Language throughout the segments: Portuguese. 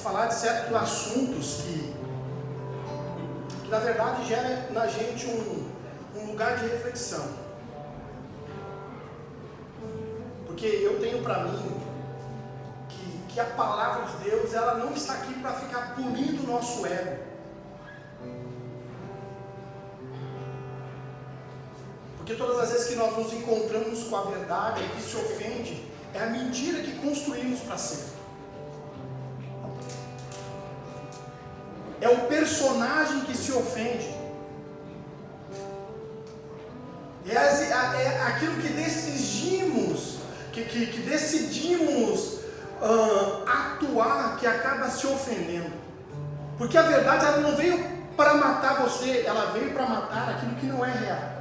falar de certos assuntos que na verdade gera na gente um lugar de reflexão. Porque eu tenho para mim que a palavra de Deus, ela não está aqui para ficar punindo o nosso ego. Porque todas as vezes que nós nos encontramos com a verdade, que se ofende, é a mentira que construímos para ser. É o personagem que se ofende. É aquilo que decidimos, que decidimos atuar, que acaba se ofendendo. Porque a verdade, ela não veio para matar você, ela veio para matar aquilo que não é real.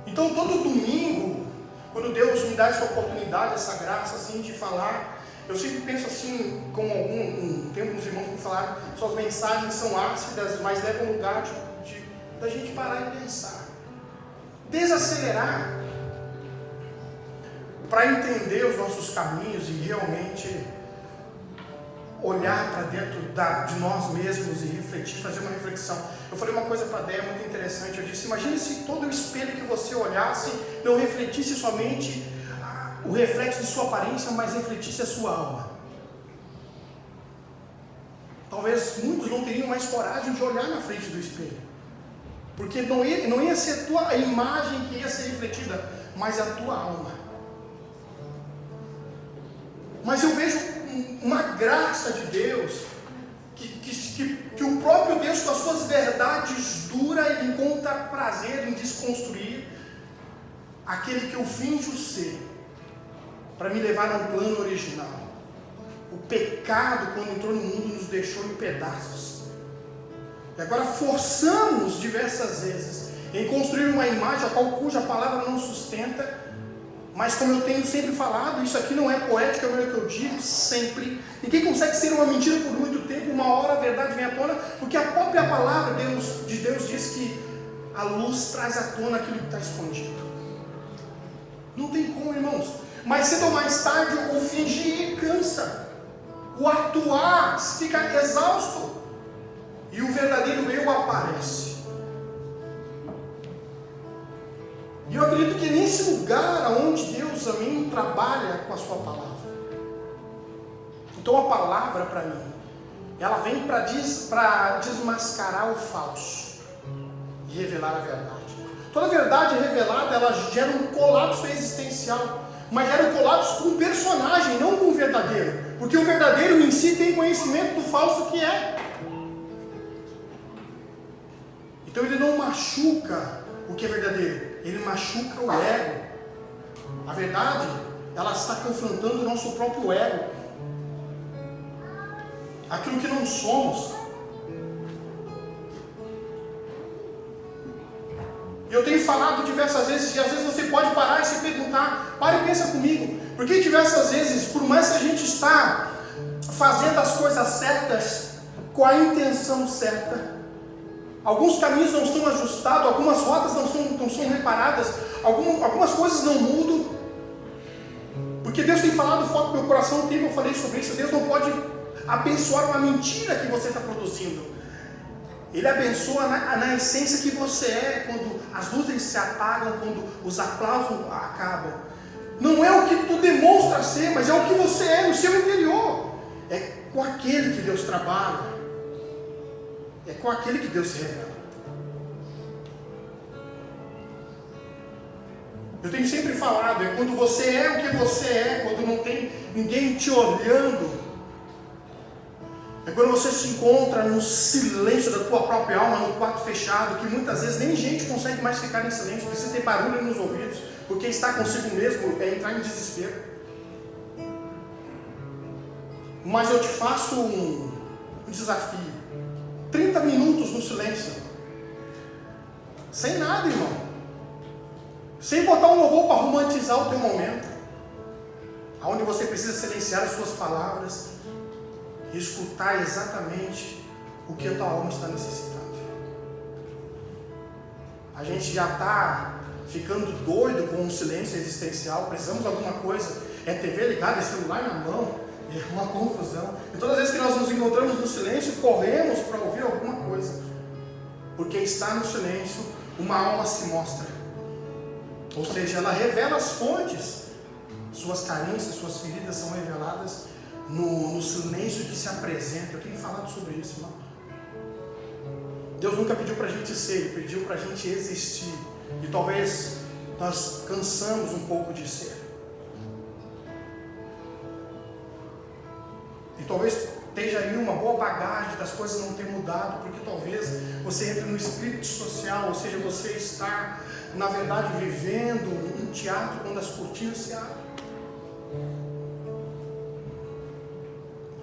Então todo domingo, quando Deus me dá essa oportunidade, essa graça assim de falar, eu sempre penso assim, como tem alguns irmãos que me falaram, suas mensagens são ácidas, mas levam lugar da gente parar e pensar, desacelerar, para entender os nossos caminhos e realmente olhar para dentro de nós mesmos e refletir, fazer uma reflexão. Eu falei uma coisa para a Déia muito interessante, eu disse, imagine se todo o espelho que você olhasse não refletisse somente o reflexo de sua aparência, mas refletisse a sua alma. Talvez muitos não teriam mais coragem de olhar na frente do espelho, porque não ia ser a tua imagem que ia ser refletida, mas a tua alma. Mas eu vejo uma graça de Deus, que o próprio Deus, com as suas verdades duras, ele encontra prazer em desconstruir aquele que eu finjo ser, para me levar ao plano original. O pecado, quando entrou no mundo, nos deixou em pedaços. E agora forçamos diversas vezes em construir uma imagem cuja palavra não sustenta. Mas como eu tenho sempre falado, isso aqui não é poética, é o que eu digo sempre. Ninguém consegue ser uma mentira por muito tempo, uma hora a verdade vem à tona, porque a própria palavra de Deus diz que a luz traz à tona aquilo que está escondido. Não tem como, irmãos. Mas cedo ou mais tarde o fingir cansa, o atuar fica exausto, e o verdadeiro eu aparece. E eu acredito que nesse lugar onde Deus também trabalha com a sua palavra. Então a palavra para mim, ela vem para desmascarar o falso e revelar a verdade. Toda verdade revelada, ela gera um colapso existencial, mas gera um colapso com o personagem, não com o verdadeiro. Porque o verdadeiro em si tem conhecimento do falso que é. Então ele não machuca o que é verdadeiro, ele machuca o ego. A verdade, ela está confrontando o nosso próprio ego, aquilo que não somos. Eu tenho falado diversas vezes, e às vezes você pode parar e se perguntar, para e pensa comigo, porque diversas vezes, por mais que a gente está fazendo as coisas certas, com a intenção certa, alguns caminhos não estão ajustados, algumas rotas não são reparadas, algumas coisas não mudam, porque Deus tem falado forte no meu coração, eu falei sobre isso. Deus não pode abençoar uma mentira que você está produzindo. Ele abençoa na essência que você é, quando as luzes se apagam, quando os aplausos acabam. Não é o que tu demonstra ser, mas é o que você é no seu interior. É com aquele que Deus trabalha, é com aquele que Deus se revela. Eu tenho sempre falado, é quando você é o que você é, quando não tem ninguém te olhando. É quando você se encontra no silêncio da tua própria alma, no quarto fechado, que muitas vezes nem gente consegue mais ficar em silêncio, precisa ter barulho nos ouvidos, porque estar consigo mesmo é entrar em desespero. Mas eu te faço um desafio: 30 minutos no silêncio, sem nada, irmão, sem botar um louvor para romantizar o teu momento, onde você precisa silenciar as suas palavras e escutar exatamente o que a tua alma está necessitando. A gente já está ficando doido com um silêncio existencial, precisamos de alguma coisa, é TV ligada, é celular na mão, é uma confusão. E todas as vezes que nós nos encontramos no silêncio, corremos para ouvir alguma coisa, porque está no silêncio, uma alma se mostra, ou seja, ela revela as fontes, suas carências, suas feridas são reveladas no silêncio que se apresenta. Eu tenho falado sobre isso, irmão. Deus nunca pediu para a gente ser, Ele pediu para a gente existir. E talvez nós cansamos um pouco de ser. E talvez esteja aí uma boa bagagem das coisas não ter mudado, porque talvez você entre no espírito social, ou seja, você está, na verdade, vivendo um teatro quando as cortinas se abrem.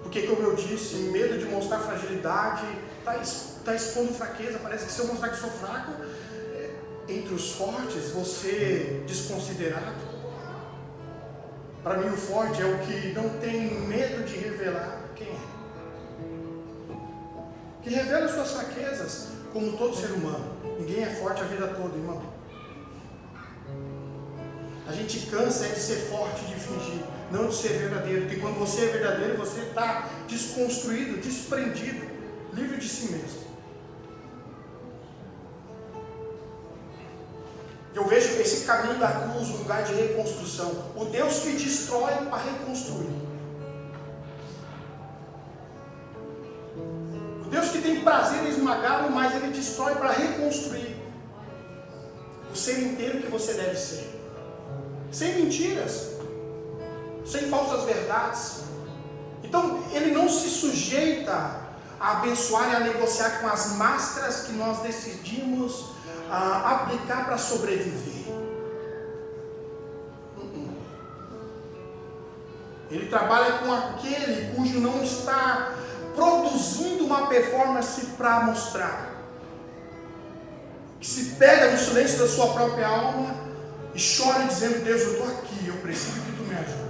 Porque, como eu disse, medo de mostrar fragilidade está expondo fraqueza. Parece que se eu mostrar que sou fraco, entre os fortes, você desconsiderado. Para mim, o forte é o que não tem medo de revelar quem é. Que revela suas fraquezas, como todo ser humano. Ninguém é forte a vida toda, irmão. A gente cansa de ser forte, de fingir, não de ser verdadeiro. Porque quando você é verdadeiro, você está desconstruído, desprendido, livre de si mesmo. Eu vejo esse caminho da cruz, um lugar de reconstrução. O Deus que destrói para reconstruir. O Deus que tem prazer em esmagá-lo, mas Ele destrói para reconstruir o ser inteiro que você deve ser. Sem mentiras, sem falsas verdades. Então, Ele não se sujeita a abençoar e a negociar com as máscaras que nós decidimos aplicar para sobreviver. Ele trabalha com aquele cujo não está produzindo uma performance para mostrar, que se pega no silêncio da sua própria alma e chora dizendo: Deus, eu estou aqui, eu preciso que tu me ajude.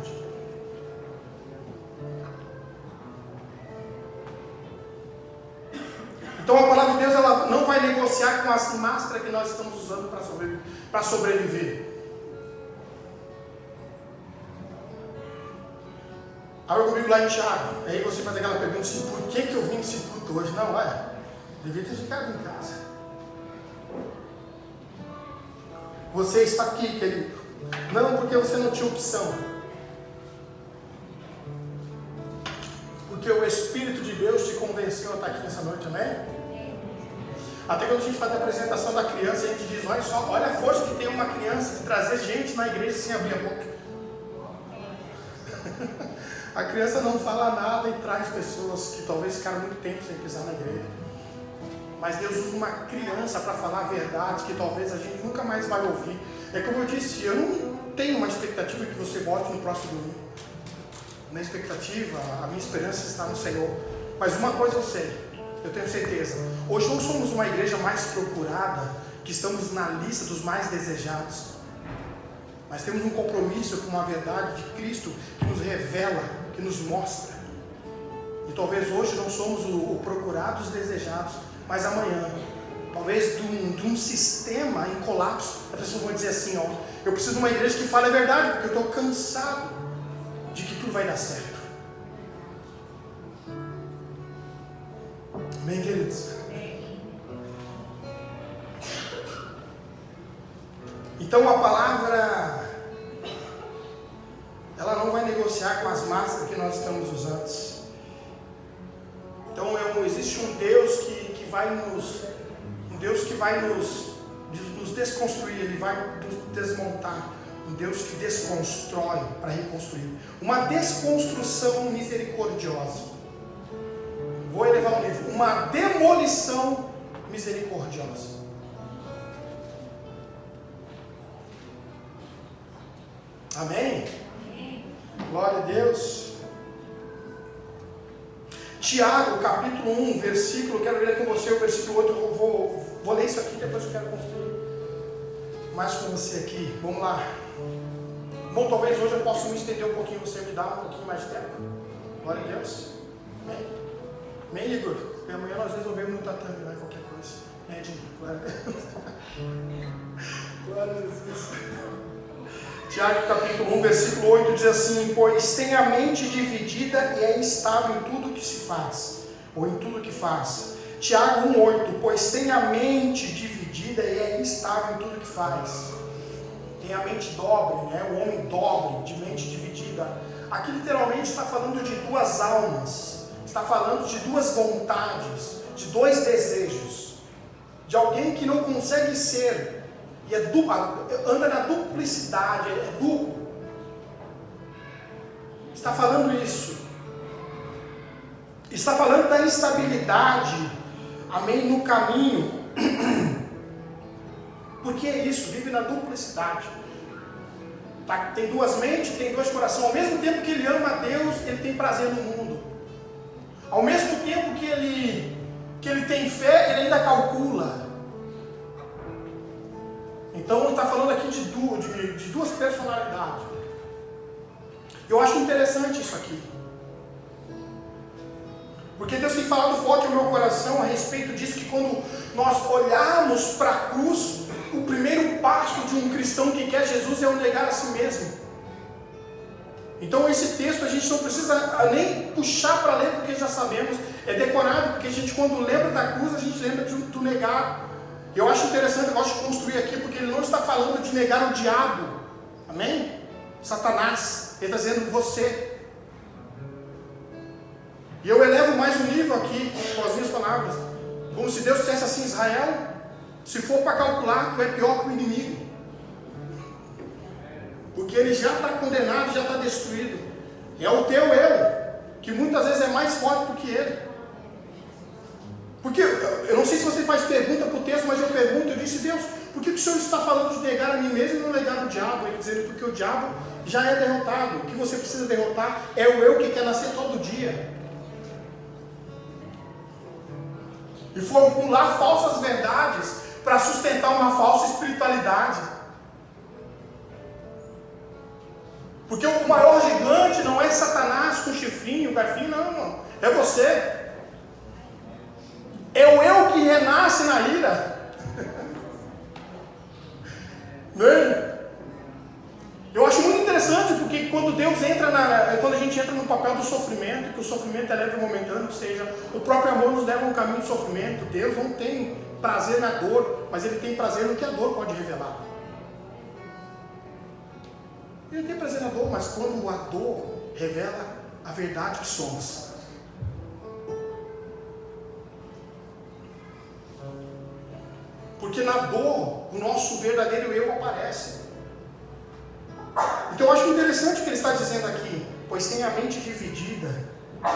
Então a palavra de Deus, ela não vai negociar com as máscaras que nós estamos usando para sobreviver. Abra comigo lá em Tiago. Aí você faz aquela pergunta assim: por que eu vim nesse culto hoje? Não, olha, devia ter ficado em casa. Você está aqui, querido, não porque você não tinha opção, porque o Espírito de Deus te convenceu a estar aqui nessa noite, amém? Até quando a gente faz a apresentação da criança, a gente diz: olha só, olha a força que tem uma criança de trazer gente na igreja sem abrir a boca. A criança não fala nada e traz pessoas que talvez ficaram muito tempo sem pisar na igreja. Mas Deus usa uma criança para falar verdades que talvez a gente nunca mais vai ouvir. É como eu disse, eu não tenho uma expectativa que você volte no próximo domingo. Minha expectativa, a minha esperança está no Senhor. Mas uma coisa eu sei, eu tenho certeza. Hoje não somos uma igreja mais procurada, que estamos na lista dos mais desejados. Mas temos um compromisso com a verdade de Cristo que nos revela, que nos mostra. E talvez hoje não somos o procurado, os desejados, mas amanhã, talvez de um sistema em colapso, as pessoas vão dizer assim: ó, eu preciso de uma igreja que fale a verdade, porque eu estou cansado de que tudo vai dar certo. Amém, queridos? Então a palavra, ela não vai negociar com as máscaras que nós estamos usando. Então existe um Deus que vai nos desconstruir, Ele vai nos desmontar. Um Deus que desconstrói para reconstruir. Uma desconstrução misericordiosa. Vou elevar o nível. Uma demolição misericordiosa. Amém? Glória a Deus. Tiago, capítulo 1, versículo, quero ler com você o versículo 8, eu vou ler isso aqui, depois eu quero construir mais com você aqui. Vamos lá. Bom, talvez hoje eu possa me estender um pouquinho, você me dá um pouquinho mais de tempo. Glória a Deus. Amém? Amém, Igor? Porque amanhã nós resolvemos no tatame, né? Qualquer coisa. Glória a Deus. Glória a Jesus. Tiago capítulo 1, versículo 8 diz assim: pois tem a mente dividida e é instável em tudo que se faz, ou em tudo que faz. Tiago 1,8: pois tem a mente dividida e é instável em tudo que faz. Tem a mente dobre, né? O homem dobre, de mente dividida. Aqui literalmente está falando de duas almas, está falando de duas vontades, de dois desejos, de alguém que não consegue ser, e anda na duplicidade, é duplo. Está falando isso. Está falando da instabilidade, amém, no caminho. Porque é isso, vive na duplicidade. Tá? Tem duas mentes, tem dois corações. Ao mesmo tempo que ele ama a Deus, ele tem prazer no mundo. Ao mesmo tempo que ele tem fé, ele ainda calcula. Então ele está falando aqui de duas personalidades. Eu acho interessante isso aqui. Porque Deus tem falado forte ao meu coração a respeito disso, que quando nós olharmos para a cruz, o primeiro passo de um cristão que quer Jesus é o negar a si mesmo. Então esse texto a gente não precisa nem puxar para ler, porque já sabemos, é decorado, porque a gente quando lembra da cruz, a gente lembra do negar. Eu acho interessante, eu gosto de construir aqui, porque ele não está falando de negar o diabo, amém? Satanás, ele está dizendo você. E eu elevo mais um nível aqui, com as minhas palavras, como se Deus dissesse assim: Israel, se for para calcular, tu é pior que o inimigo, porque ele já está condenado, já está destruído. É o teu eu, que muitas vezes é mais forte do que ele. Porque, eu não sei se você faz pergunta para o texto, mas eu pergunto, eu disse: Deus, por que o Senhor está falando de negar a mim mesmo e não negar o diabo? Ele dizendo: porque o diabo já é derrotado, o que você precisa derrotar é o eu que quer nascer todo dia. E formular falsas verdades para sustentar uma falsa espiritualidade. Porque o maior gigante não é Satanás com chifrinho, garfinho, não, irmão. É você. É o eu que renasce na ira. Eu acho muito interessante, porque quando Deus entra quando a gente entra no papel do sofrimento, que o sofrimento é leve e momentâneo, ou seja, o próprio amor nos leva a um caminho de sofrimento. Deus não tem prazer na dor, mas Ele tem prazer no que a dor pode revelar. Ele tem prazer na dor, mas quando a dor revela a verdade que somos. Porque na dor, o nosso verdadeiro eu aparece. Então eu acho interessante o que ele está dizendo aqui. Pois tem a mente dividida,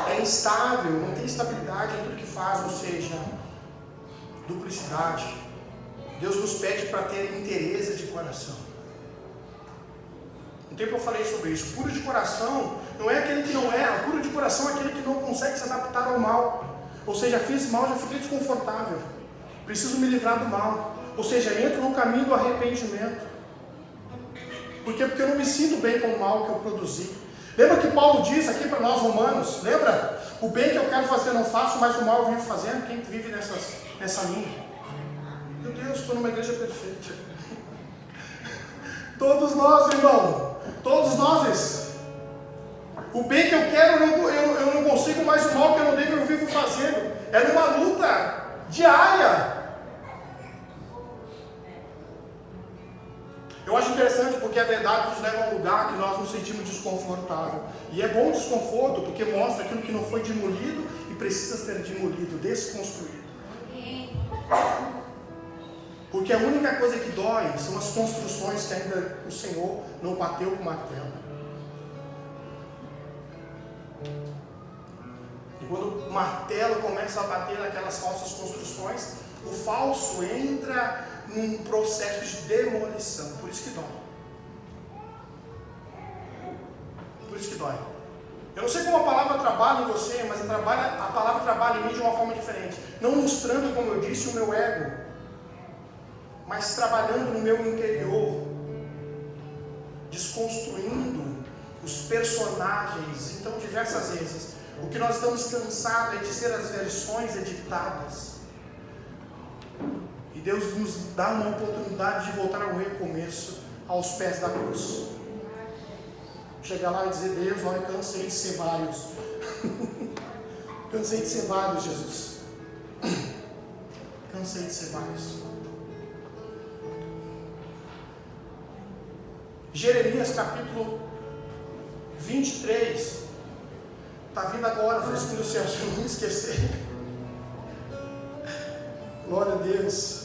é instável, não tem estabilidade em tudo que faz, ou seja, duplicidade. Deus nos pede para ter interesse de coração. Um tempo eu falei sobre isso. Puro de coração não é aquele que não erra. Puro de coração é aquele que não consegue se adaptar ao mal. Ou seja, fiz mal, já fiquei desconfortável. Preciso me livrar do mal. Ou seja, entro no caminho do arrependimento. Por quê? Porque eu não me sinto bem com o mal que eu produzi. Lembra que Paulo diz aqui para nós romanos? Lembra? O bem que eu quero fazer eu não faço, mas o mal eu vivo fazendo. Quem vive nessa linha? Meu Deus, estou numa igreja perfeita. Todos nós, irmão. Todos nós. O bem que eu quero eu não consigo, mas o mal que eu não devo eu vivo fazendo. É numa luta diária. Eu acho interessante porque a verdade nos leva a um lugar que nós nos sentimos desconfortável. E é bom o desconforto porque mostra aquilo que não foi demolido e precisa ser demolido, desconstruído. Porque a única coisa que dói são as construções que ainda o Senhor não bateu com o martelo. E quando o martelo começa a bater naquelas falsas construções, o falso entra num processo de demolição. Por isso que dói. Por isso que dói. Eu não sei como a palavra trabalha em você, mas a palavra trabalha em mim de uma forma diferente. Não mostrando, como eu disse, o meu ego, mas trabalhando no meu interior, desconstruindo os personagens. Então, diversas vezes, o que nós estamos cansados é de ser as versões editadas. E Deus nos dá uma oportunidade de voltar ao recomeço, aos pés da cruz. Chegar lá e dizer: Deus, olha, cansei de ser vários. Cansei de ser vários, Jesus. Cansei de ser vários. Jeremias capítulo 23. Está vindo agora, fresquinho do céu, se eu não me esquecer. Glória a Deus.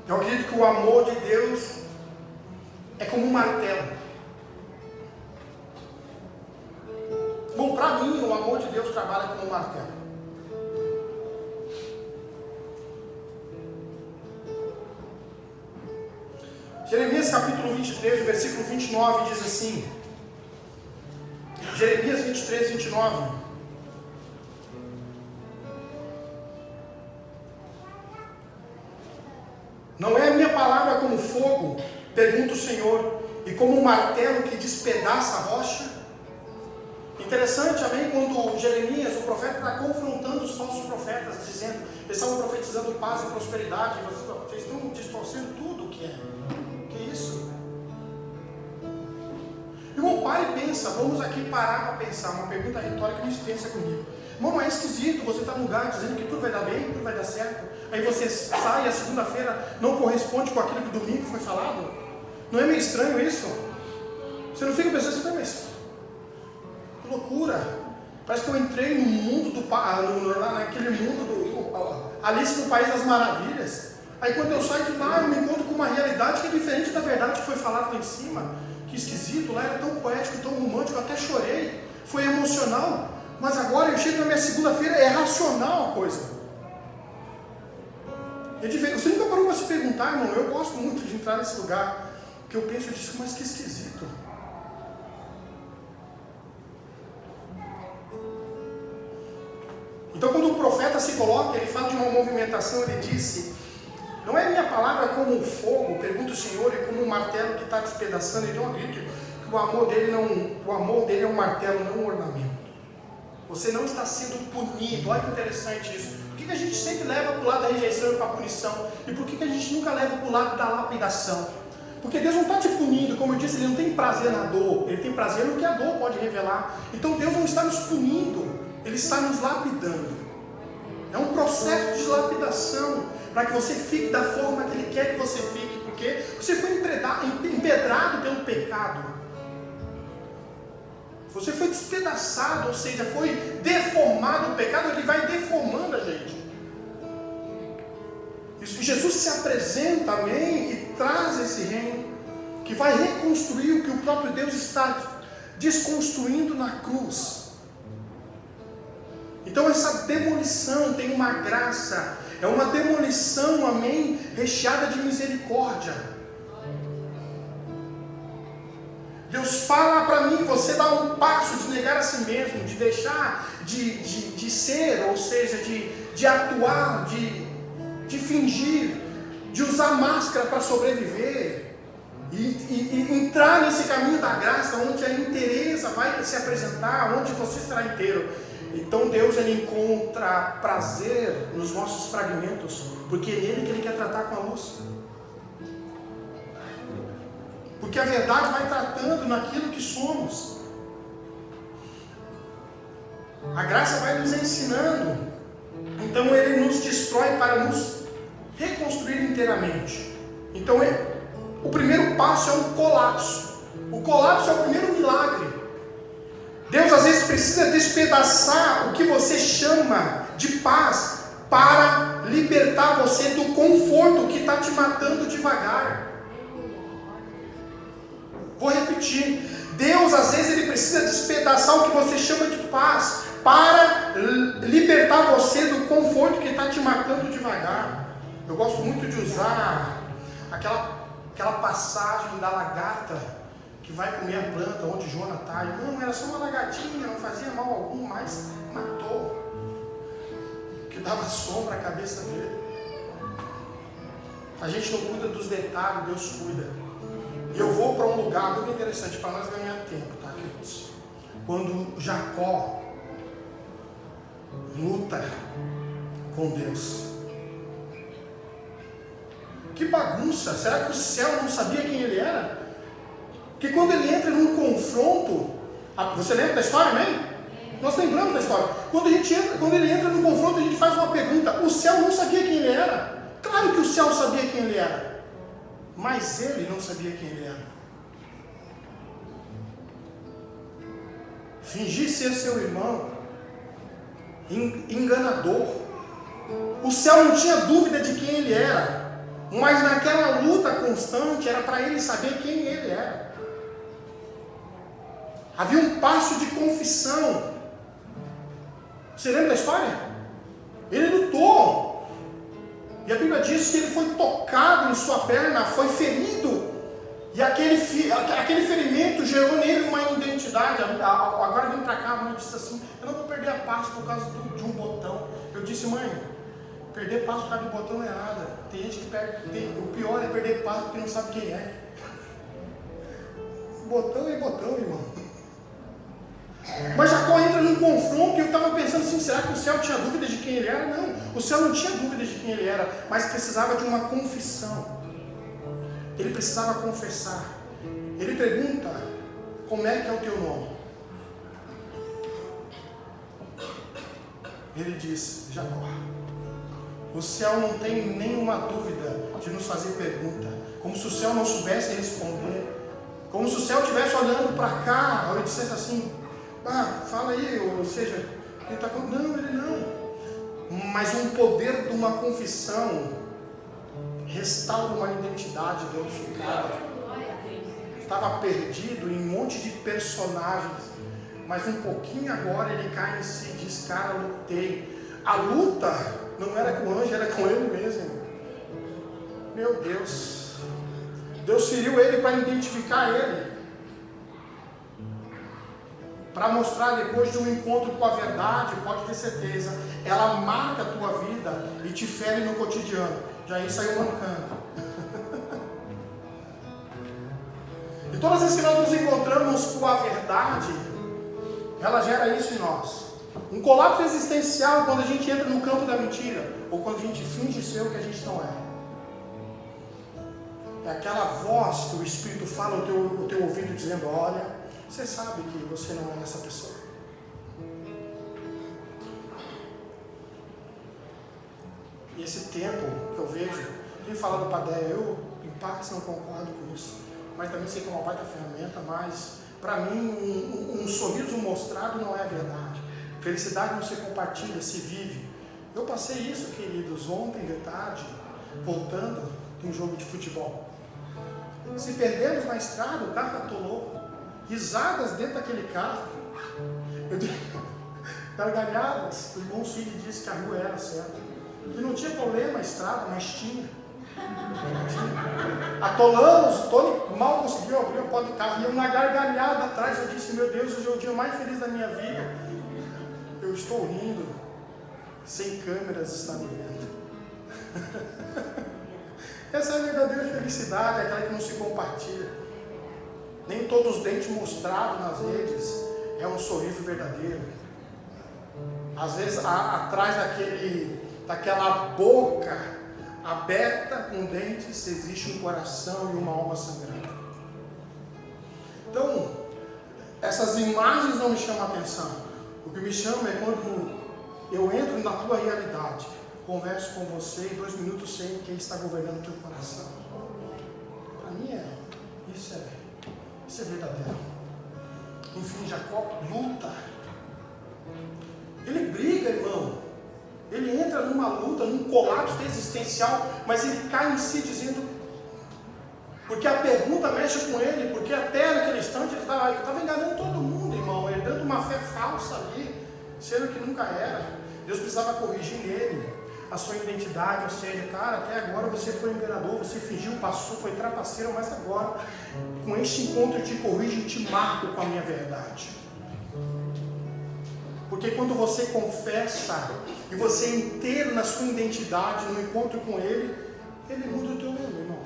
Eu acredito que o amor de Deus é como um martelo. Bom, para mim, o amor de Deus trabalha como um martelo. Jeremias capítulo 23, o versículo 29 diz assim. Jeremias 23, 29. Não é a minha palavra como fogo, pergunta o Senhor, e como um martelo que despedaça a rocha? Interessante, amém, quando Jeremias, o profeta, está confrontando os falsos profetas, dizendo, eles estavam profetizando paz e prosperidade, vocês estão distorcendo tudo o que é. Que é isso? Irmão, para e pensa, vamos aqui parar para pensar, uma pergunta retórica, mas pensa comigo. Irmão, não é esquisito, você está num lugar dizendo que tudo vai dar bem, tudo vai dar certo, aí você sai e a segunda-feira não corresponde com aquilo que domingo foi falado? Não é meio estranho isso? Você não fica pensando assim, mas que loucura, parece que eu entrei no mundo naquele mundo do Alice no País das Maravilhas. Aí quando eu saio de lá, eu me encontro com uma realidade que é diferente da verdade que foi falada lá em cima. Que esquisito, lá era tão poético, tão romântico, eu até chorei, foi emocional. Mas agora eu chego na minha segunda-feira, é racional a coisa. Você nunca parou para se perguntar, irmão? Eu gosto muito de entrar nesse lugar, que eu penso e digo, mas que esquisito. Então quando o profeta se coloca, ele fala de uma movimentação, ele disse, não é minha palavra como um fogo, pergunta o Senhor, e como um martelo que está despedaçando. Então eu acredito que o amor dele é um martelo, não um ornamento. Você não está sendo punido. Olha que interessante isso. Por que a gente sempre leva para o lado da rejeição e para a punição? E por que a gente nunca leva para o lado da lapidação? Porque Deus não está te punindo, como eu disse, Ele não tem prazer na dor, Ele tem prazer no que a dor pode revelar. Então Deus não está nos punindo, Ele está nos lapidando. É um processo de lapidação, para que você fique da forma que Ele quer que você fique, porque você foi empedrado pelo pecado. Você foi despedaçado, ou seja, foi deformado. O pecado, ele vai deformando a gente. Isso que Jesus se apresenta, amém, e traz esse reino, que vai reconstruir o que o próprio Deus está desconstruindo na cruz. Então essa demolição tem uma graça, é uma demolição, amém, recheada de misericórdia. Deus fala para mim, você dá um passo de negar a si mesmo, de deixar de ser, ou seja, de atuar, de fingir, de usar máscara para sobreviver, e entrar nesse caminho da graça, onde a inteireza vai se apresentar, onde você será inteiro. Então Deus, Ele encontra prazer nos nossos fragmentos, porque é nele que Ele quer tratar com a luz. Porque a verdade vai tratando naquilo que somos. A graça vai nos ensinando. Então Ele nos destrói para nos reconstruir inteiramente. Então o primeiro passo é um colapso. O colapso é o primeiro milagre. Deus às vezes precisa despedaçar o que você chama de paz para libertar você do conforto que está te matando devagar. Vou repetir. Deus às vezes Ele precisa despedaçar o que você chama de paz para libertar você do conforto que está te matando devagar. Eu gosto muito de usar aquela passagem da lagarta que vai comer a planta onde Jonas está. Não, era só uma lagartinha, não fazia mal algum, mas matou. Que dava sombra à cabeça dele. A gente não cuida dos detalhes, Deus cuida. E eu vou para um lugar muito interessante para nós ganhar tempo, tá, queridos? Quando Jacó luta com Deus. Que bagunça! Será que o céu não sabia quem ele era? Porque quando ele entra num confronto, você lembra da história, amém? Nós lembramos da história. Quando ele entra num confronto, a gente faz uma pergunta: o céu não sabia quem ele era? Claro que o céu sabia quem ele era, mas ele não sabia quem ele era. Fingir ser seu irmão, enganador. O céu não tinha dúvida de quem ele era, mas naquela luta constante era para ele saber quem ele era. Havia um passo de confissão. Você lembra da história? Ele lutou. E a Bíblia diz que ele foi tocado em sua perna, foi ferido. E aquele ferimento gerou nele uma identidade. Agora vem para cá, a mãe disse assim: eu não vou perder a paz por causa de um botão. Eu disse: mãe, perder paz por causa de botão não é nada. Tem gente que perde. O pior é perder paz porque não sabe quem é. Botão é botão, irmão. Mas Jacó entra num confronto e eu estava pensando assim: será que o céu tinha dúvida de quem ele era? Não, o céu não tinha dúvida de quem ele era, mas precisava de uma confissão. Ele precisava confessar. Ele pergunta: como é que é o teu nome? Ele diz: Jacó. O céu não tem nenhuma dúvida de nos fazer pergunta, como se o céu não soubesse responder, como se o céu estivesse olhando para cá, ou ele dissesse assim: fala aí, ou seja, ele está falando. Não, ele não. Mas um poder de uma confissão restaura uma identidade danificada. Estava perdido em um monte de personagens, mas um pouquinho agora ele cai em si e diz: cara, lutei. A luta não era com o anjo, era com ele mesmo. Meu Deus. Deus feriu ele para identificar ele, para mostrar depois de um encontro com a verdade. Pode ter certeza, ela marca a tua vida e te fere no cotidiano. Jair saiu mancando. E todas as vezes que nós nos encontramos com a verdade, ela gera isso em nós. Um colapso existencial quando a gente entra no campo da mentira, ou quando a gente finge ser o que a gente não é. É aquela voz que o Espírito fala no teu ouvido dizendo: olha, você sabe que você não é essa pessoa. E esse tempo que eu vejo, tenho falado para a Déia, eu em parte não concordo com isso, mas também sei que é uma baita ferramenta, mas para mim um sorriso mostrado não é a verdade. Felicidade não se compartilha, se vive. Eu passei isso, queridos, ontem de tarde, voltando de um jogo de futebol. Se perdemos na estrada, o carro atolou. Risadas dentro daquele carro. Gargalhadas. O irmão Cid disse que a rua era certa. Que não tinha problema a estrada, mas tinha. Atolamos, o Tony mal conseguiu abrir a porta do carro. E eu na gargalhada atrás, eu disse: meu Deus, hoje é o dia mais feliz da minha vida. Eu estou rindo. Sem câmeras está me vendo. Essa é a verdadeira felicidade, aquela que não se compartilha. Nem todos os dentes mostrados nas redes é um sorriso verdadeiro. Às vezes atrás daquela boca aberta com dentes existe um coração e uma alma sangrando. Então, essas imagens não me chamam a atenção. O que me chama é quando eu entro na tua realidade, converso com você e 2 minutos sei quem está governando o teu coração. Para mim isso é verdadeiro. Enfim, Jacó luta. Ele briga, irmão. Ele entra numa luta, num colapso existencial, mas ele cai em si dizendo, porque a pergunta mexe com ele, porque até naquele instante ele estava enganando todo mundo, irmão. Ele dando uma fé falsa ali, sendo que nunca era. Deus precisava corrigir nele. a sua identidade, ou seja, cara, até agora você foi enganador, você fingiu, passou, foi trapaceiro, mas agora, com este encontro eu te corrijo e te marco com a minha verdade. Porque quando você confessa e você é inteiro na sua identidade, no encontro com Ele, Ele muda o teu nome, irmão.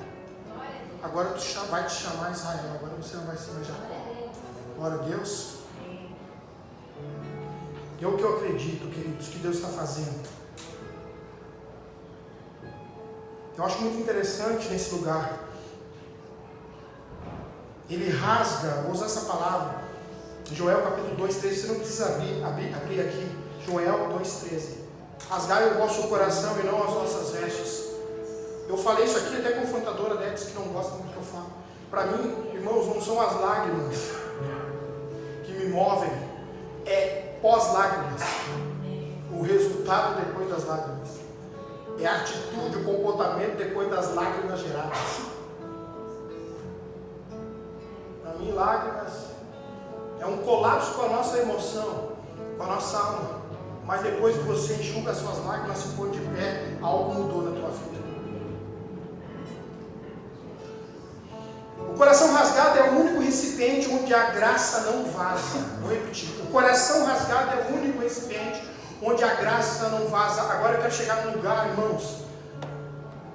Agora vai te chamar Israel, agora você não vai ser mais Jacó. Glória a Deus. É o que eu acredito, queridos, que Deus está fazendo. Eu acho muito interessante nesse lugar. Ele rasga, vou usar essa palavra, Joel capítulo 2:13, você não precisa abrir aqui, Joel 2:13. Rasgai o vosso coração e não as vossas vestes. Eu falei isso aqui até confrontadora deles que não gostam do que eu falo. Para mim, irmãos, não são as lágrimas que me movem, é pós-lágrimas. O resultado depois das lágrimas. É a atitude, o comportamento depois das lágrimas geradas. Para mim, lágrimas é um colapso com a nossa emoção, com a nossa alma. Mas depois que você enxuga as suas lágrimas, se põe de pé, algo mudou na tua vida. O coração rasgado é o único recipiente onde a graça não vaza. Vou repetir. O coração rasgado é o único recipiente onde a graça não vaza. Agora eu quero chegar num lugar, irmãos.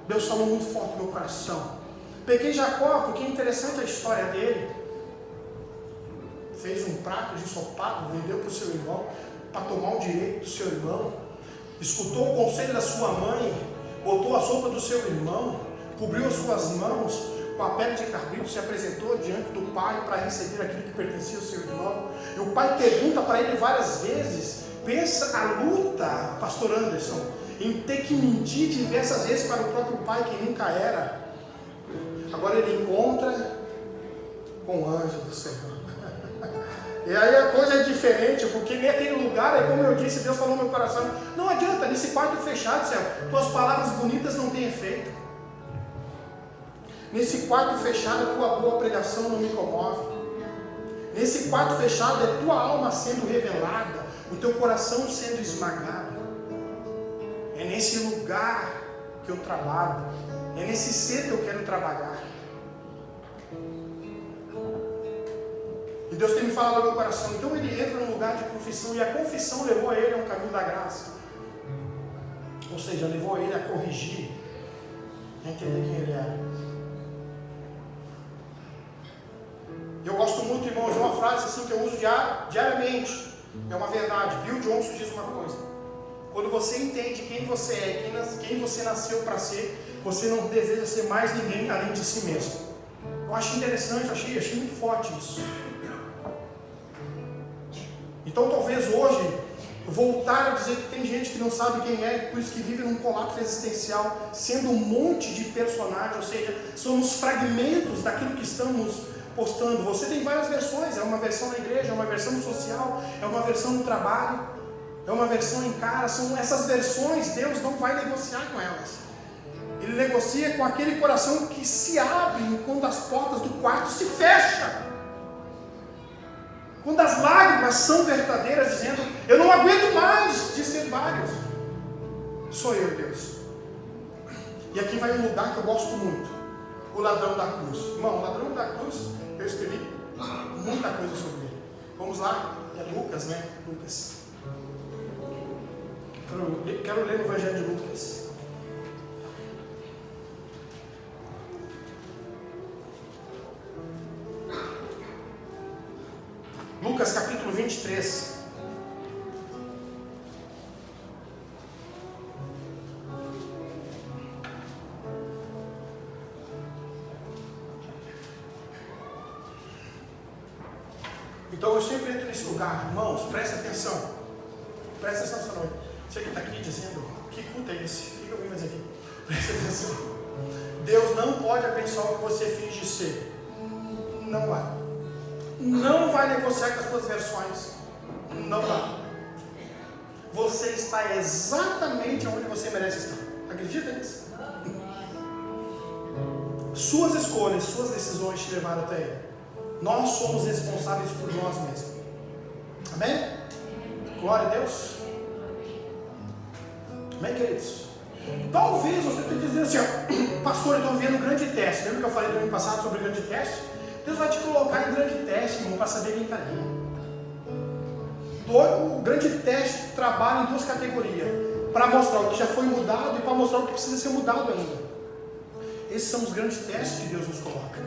Deus falou muito forte no meu coração. Peguei Jacó, porque é interessante a história dele. Fez um prato de ensopado, vendeu para o seu irmão, para tomar o direito do seu irmão. Escutou o conselho da sua mãe, botou a sopa do seu irmão, cobriu as suas mãos com a pele de cabrito, se apresentou diante do pai para receber aquilo que pertencia ao seu irmão. E o pai pergunta para ele várias vezes. Pensa a luta, pastor Anderson, em ter que mentir diversas vezes para o próprio pai, que nunca era. Agora ele encontra com o anjo do Senhor. E aí a coisa é diferente, porque naquele lugar, é como eu disse, Deus falou no meu coração, não adianta, nesse quarto fechado, Senhor, tuas palavras bonitas não têm efeito. Nesse quarto fechado, a tua boa pregação não me comove. Nesse quarto fechado, é tua alma sendo revelada, o teu coração sendo esmagado. É nesse lugar que eu trabalho, é nesse ser que eu quero trabalhar. E Deus tem me falado no meu coração. Então ele entra num lugar de confissão, e a confissão levou ele a um caminho da graça. Ou seja, levou ele a corrigir, a entender quem ele era. Eu gosto muito, irmãos, de uma frase assim que eu uso diariamente. É uma verdade. Bill Johnson diz uma coisa: quando você entende quem você é, quem você nasceu para ser, você não deseja ser mais ninguém além de si mesmo. Eu achei interessante, achei muito forte isso. Então talvez hoje voltar a dizer que tem gente que não sabe quem é, por isso que vive num colapso existencial, sendo um monte de personagem, ou seja, somos fragmentos daquilo que estamos postando. Você tem várias versões, é uma versão na igreja, é uma versão social, é uma versão no trabalho, é uma versão em casa. São essas versões, Deus não vai negociar com elas. Ele negocia com aquele coração que se abre quando as portas do quarto se fecham. Quando as lágrimas são verdadeiras, dizendo, eu não aguento mais de ser vários. Sou eu, Deus. E aqui vai um lugar que eu gosto muito. O ladrão da cruz. Irmão, o ladrão da cruz, eu escrevi muita coisa sobre ele. Vamos lá, é Lucas, né? Lucas. Quero ler o Evangelho de Lucas. Lucas capítulo 23. Então eu sempre entro nesse lugar, irmãos, presta atenção. Presta atenção essa noite. Você que está aqui dizendo, que culto é esse? O que eu vim fazer aqui? Presta atenção. Deus não pode abençoar o que você finge ser. Não vai. Não vai negociar com as suas versões. Não vai. Você está exatamente onde você merece estar. Acredita nisso? Suas escolhas, suas decisões te levaram até Ele. Nós somos responsáveis por nós mesmos. Amém? Glória a Deus. Amém, queridos? Talvez você esteja dizendo assim, ó, pastor, eu estou vendo um grande teste. Lembra que eu falei no ano passado sobre grande teste? Deus vai te colocar em grande teste, irmão, para saber quem está ali. O grande teste trabalha em duas categorias: para mostrar o que já foi mudado e para mostrar o que precisa ser mudado ainda. Esses são os grandes testes que Deus nos coloca,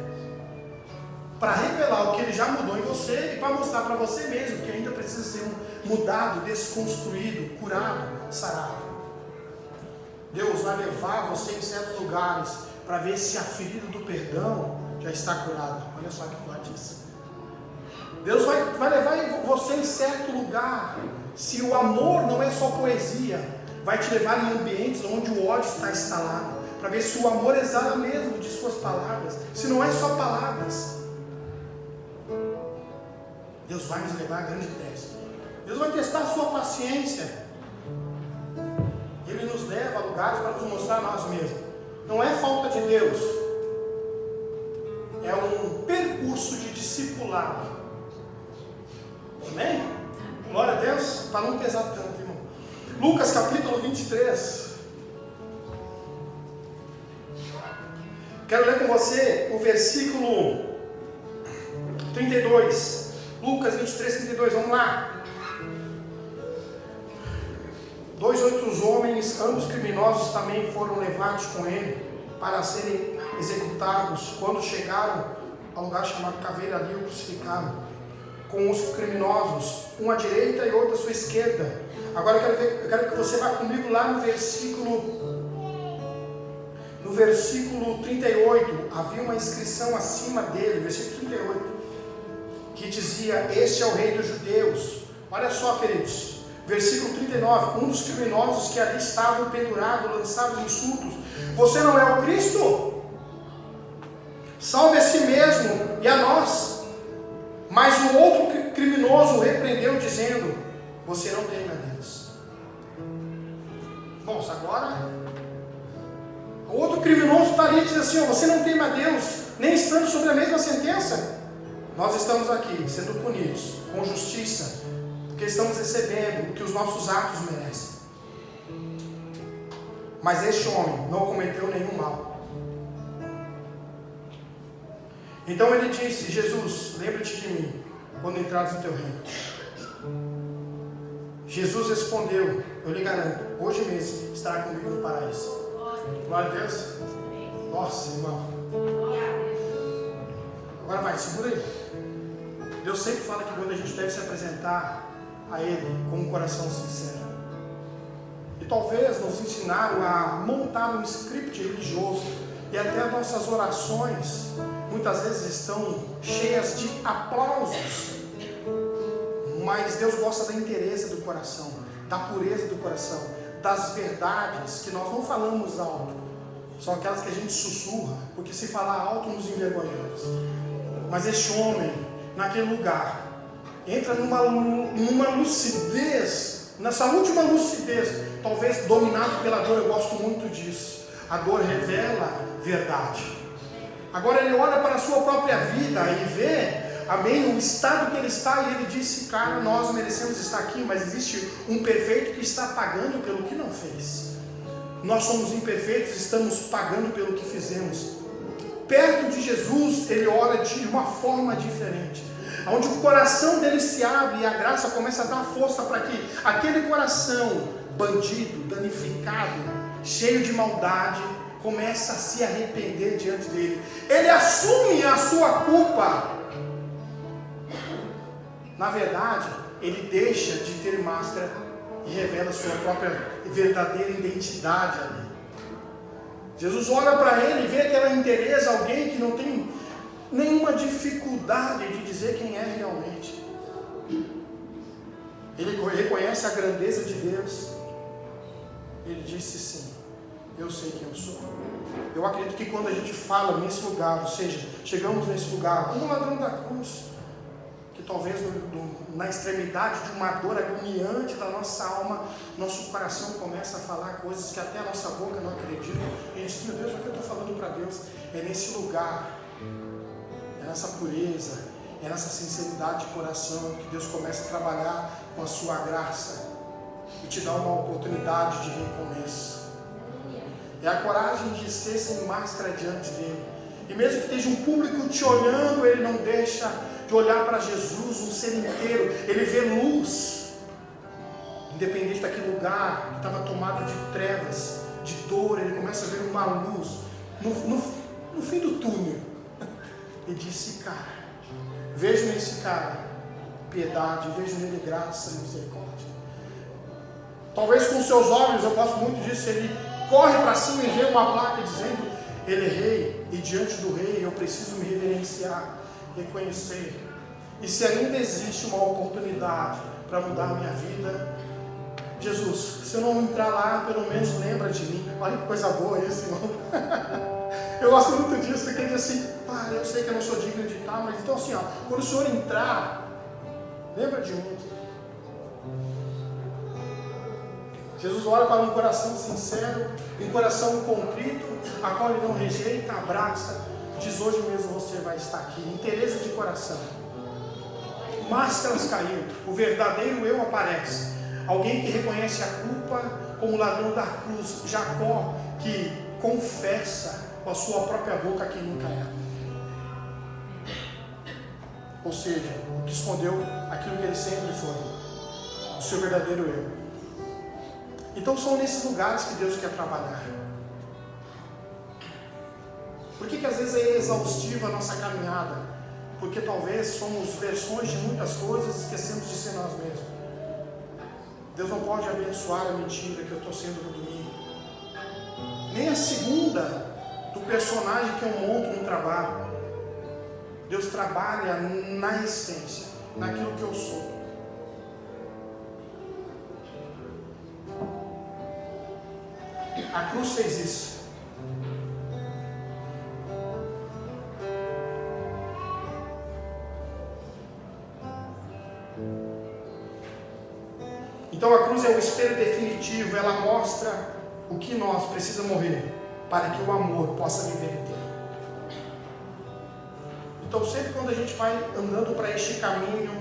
para revelar o que Ele já mudou em você e para mostrar para você mesmo que ainda precisa ser mudado, desconstruído, curado, sarado. Deus vai levar você em certos lugares para ver se a ferida do perdão já está curada. Olha só que forte isso. Deus vai levar você em certo lugar. Se o amor não é só poesia, vai te levar em ambientes onde o ódio está instalado, para ver se o amor exala mesmo de suas palavras, se não é só palavras. Deus vai nos levar a grande teste. Deus vai testar a sua paciência. Ele nos leva a lugares para nos mostrar nós mesmos. Não é falta de Deus, é um percurso de discipulado. Amém? Glória a Deus, para não pesar tanto, irmão. Lucas capítulo 23. Quero ler com você o versículo 32. Lucas 23, 32, vamos lá. 2 outros homens, ambos criminosos, também foram levados com ele para serem executados. Quando chegaram ao lugar chamado Caveira, ali o crucificaram, com os criminosos, um à direita e outro à sua esquerda. Agora eu quero que você vá comigo lá no versículo 38. Havia uma inscrição acima dele, versículo 38, que dizia: este é o rei dos judeus. Olha só, queridos, versículo 39, um dos criminosos que ali estavam pendurados, lançados insultos: você não é o Cristo? Salve a si mesmo e a nós. Mas o outro criminoso repreendeu, dizendo: você não teme a Deus. Bom, agora o outro criminoso está ali e diz assim: você não teme a Deus, nem estando sobre a mesma sentença? Nós estamos aqui sendo punidos com justiça, porque estamos recebendo o que os nossos atos merecem. Mas este homem não cometeu nenhum mal. Então ele disse: Jesus, lembra-te de mim quando entrares no teu reino. Jesus respondeu: eu lhe garanto, hoje mesmo estará comigo no paraíso. Glória a Deus. Nossa, irmão. Agora vai, segura aí. Deus sempre fala que quando a gente deve se apresentar a Ele com um coração sincero. E talvez nos ensinaram a montar um script religioso, e até as nossas orações muitas vezes estão cheias de aplausos, mas Deus gosta da inteireza do coração, da pureza do coração, das verdades que nós não falamos alto, são aquelas que a gente sussurra, porque se falar alto nos envergonhamos. Mas este homem, naquele lugar, entra numa lucidez, nessa última lucidez, talvez dominado pela dor. Eu gosto muito disso. A dor revela verdade. Agora ele olha para a sua própria vida e vê, amém, o estado que ele está, e ele disse: cara, nós merecemos estar aqui, mas existe um perfeito que está pagando pelo que não fez. Nós somos imperfeitos, estamos pagando pelo que fizemos. Perto de Jesus, ele olha de uma forma diferente, onde o coração dele se abre e a graça começa a dar força para que aquele coração bandido, danificado, cheio de maldade, começa a se arrepender diante dele. Ele assume a sua culpa. Na verdade, ele deixa de ter máscara e revela a sua própria verdadeira identidade ali. Jesus olha para ele e vê aquela inteireza, alguém que não tem nenhuma dificuldade de dizer quem é realmente. Ele reconhece a grandeza de Deus. Ele disse: sim, eu sei quem eu sou. Eu acredito que quando a gente fala nesse lugar, ou seja, chegamos nesse lugar como ladrão da cruz, que talvez na extremidade de uma dor agoniante da nossa alma, nosso coração começa a falar coisas que até a nossa boca não acredita. E a gente diz: meu Deus, o que eu estou falando para Deus? É nesse lugar, é nessa pureza, é nessa sinceridade de coração que Deus começa a trabalhar com a sua graça e te dá uma oportunidade de recomeço. É a coragem de ser sem máscara diante dele. E mesmo que esteja um público te olhando, ele não deixa de olhar para Jesus, um ser inteiro. Ele vê luz, independente daquele lugar que estava tomado de trevas, de dor. Ele começa a ver uma luz no fim do túnel. E disse: cara, vejo nesse cara piedade, vejo nele graça e misericórdia. Talvez com seus olhos, eu gosto muito disso, ele corre para cima e vê uma placa dizendo: ele é rei, e diante do rei eu preciso me reverenciar, reconhecer. E se ainda existe uma oportunidade para mudar a minha vida, Jesus, se eu não entrar lá, pelo menos lembra de mim. Olha que coisa boa isso, irmão. Eu gosto muito disso, porque ele diz assim: pai, eu sei que eu não sou digno de estar, mas então assim, ó, quando o Senhor entrar, lembra de mim. Jesus olha para um coração sincero, um coração contrito, a qual ele não rejeita, abraça, diz: hoje mesmo você vai estar aqui. Inteireza de coração. Máscaras caíram, o verdadeiro eu aparece. Alguém que reconhece a culpa como ladrão da cruz. Jacó, que confessa com a sua própria boca quem nunca é. Ou seja, que escondeu aquilo que ele sempre foi, o seu verdadeiro eu. Então são nesses lugares que Deus quer trabalhar. Por que às vezes é exaustiva a nossa caminhada? Porque talvez somos versões de muitas coisas e esquecemos de ser nós mesmos. Deus não pode abençoar a mentira que eu estou sendo no domingo. Nem a segunda do personagem que eu monto no trabalho. Deus trabalha na essência, naquilo que eu sou. A cruz fez isso. Então a cruz é o espelho definitivo. Ela mostra o que nós precisamos morrer para que o amor possa viver inteiro. Então sempre quando a gente vai andando para este caminho,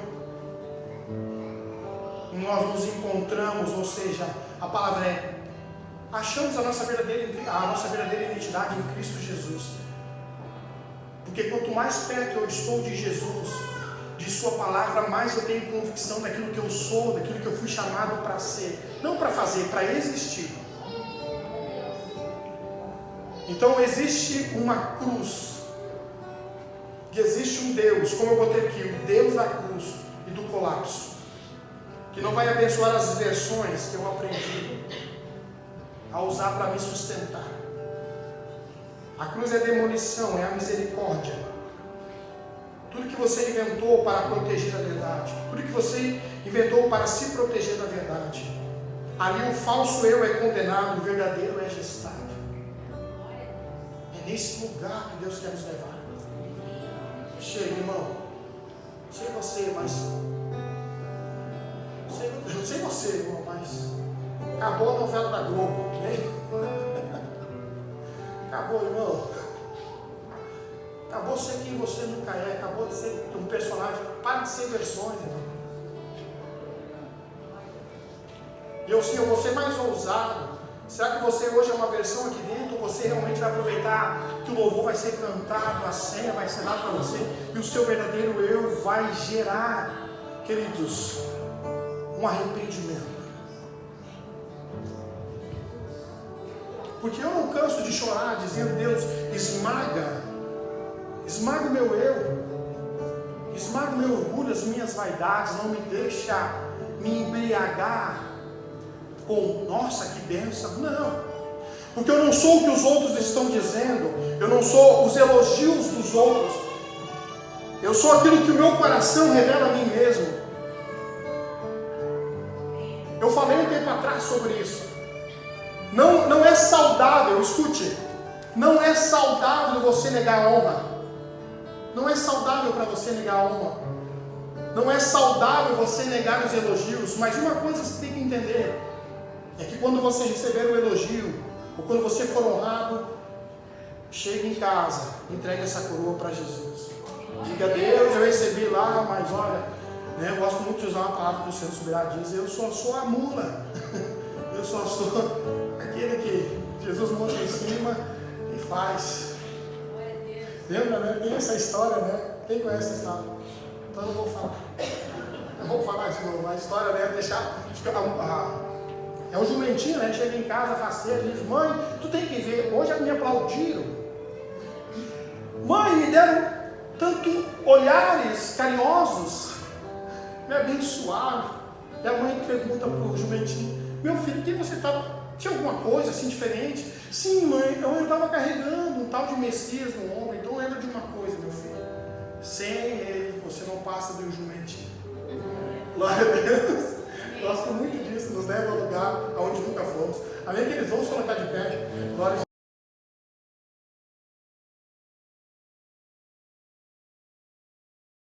nós nos encontramos, ou seja, a palavra é: achamos a nossa verdadeira identidade em Cristo Jesus. Porque quanto mais perto eu estou de Jesus, de sua palavra, mais eu tenho convicção daquilo que eu sou, daquilo que eu fui chamado para ser. Não para fazer, para existir. Então existe uma cruz. E existe um Deus, como eu botei aqui, o Deus da cruz e do colapso. Que não vai abençoar as versões que eu aprendi a usar para me sustentar. A cruz é a demolição, é a misericórdia. Tudo que você inventou para proteger a verdade, tudo que você inventou para se proteger da verdade, ali o falso eu é condenado, o verdadeiro é gestado. É nesse lugar que Deus quer nos levar. Chega, irmão. Não sei você, mas não sei você, irmão, mas acabou a novela da Globo, né? Acabou, irmão. Acabou ser quem você nunca é. Acabou de ser um personagem. Para de ser versões, irmão. E eu sim, eu vou ser mais ousado. Será que você hoje é uma versão aqui dentro? Ou você realmente vai aproveitar que o louvor vai ser cantado, a senha vai ser dada para você, e o seu verdadeiro eu vai gerar, queridos, um arrependimento? Porque eu não canso de chorar dizendo: Deus, esmaga o meu eu, esmaga o meu orgulho, as minhas vaidades, não me deixa me embriagar com, nossa, que bênção. Não, porque eu não sou o que os outros estão dizendo, eu não sou os elogios dos outros, eu sou aquilo que o meu coração revela a mim mesmo. Eu falei um tempo atrás sobre isso. Não é saudável, escute, não é saudável você negar a honra. Não é saudável para você negar a honra. Não é saudável você negar os elogios. Mas uma coisa você tem que entender, é que quando você receber um elogio, ou quando você for honrado, chegue em casa, entregue essa coroa para Jesus. Diga: Deus, eu recebi lá, mas olha, né, eu gosto muito de usar uma palavra que o Senhor Subirá diz: eu só sou a mula. Eu só sou aquele que Jesus monta em cima e faz. Lembra, né? Tem essa história, né? Quem conhece essa história? Então eu não vou falar. Eu vou falar de novo. A história, né? Deixar. É um jumentinho, né? Chega em casa, faceiro, diz: mãe, tu tem que ver, hoje me aplaudiram. Mãe, me deram tanto olhares carinhosos, me abençoaram. E a mãe pergunta para o jumentinho: meu filho, que você está? Tinha alguma coisa assim diferente? Sim, mãe, eu estava carregando um tal de Messias no ombro. Então lembra de uma coisa, meu filho: sem ele você não passa de um jumentinho. Glória a Deus.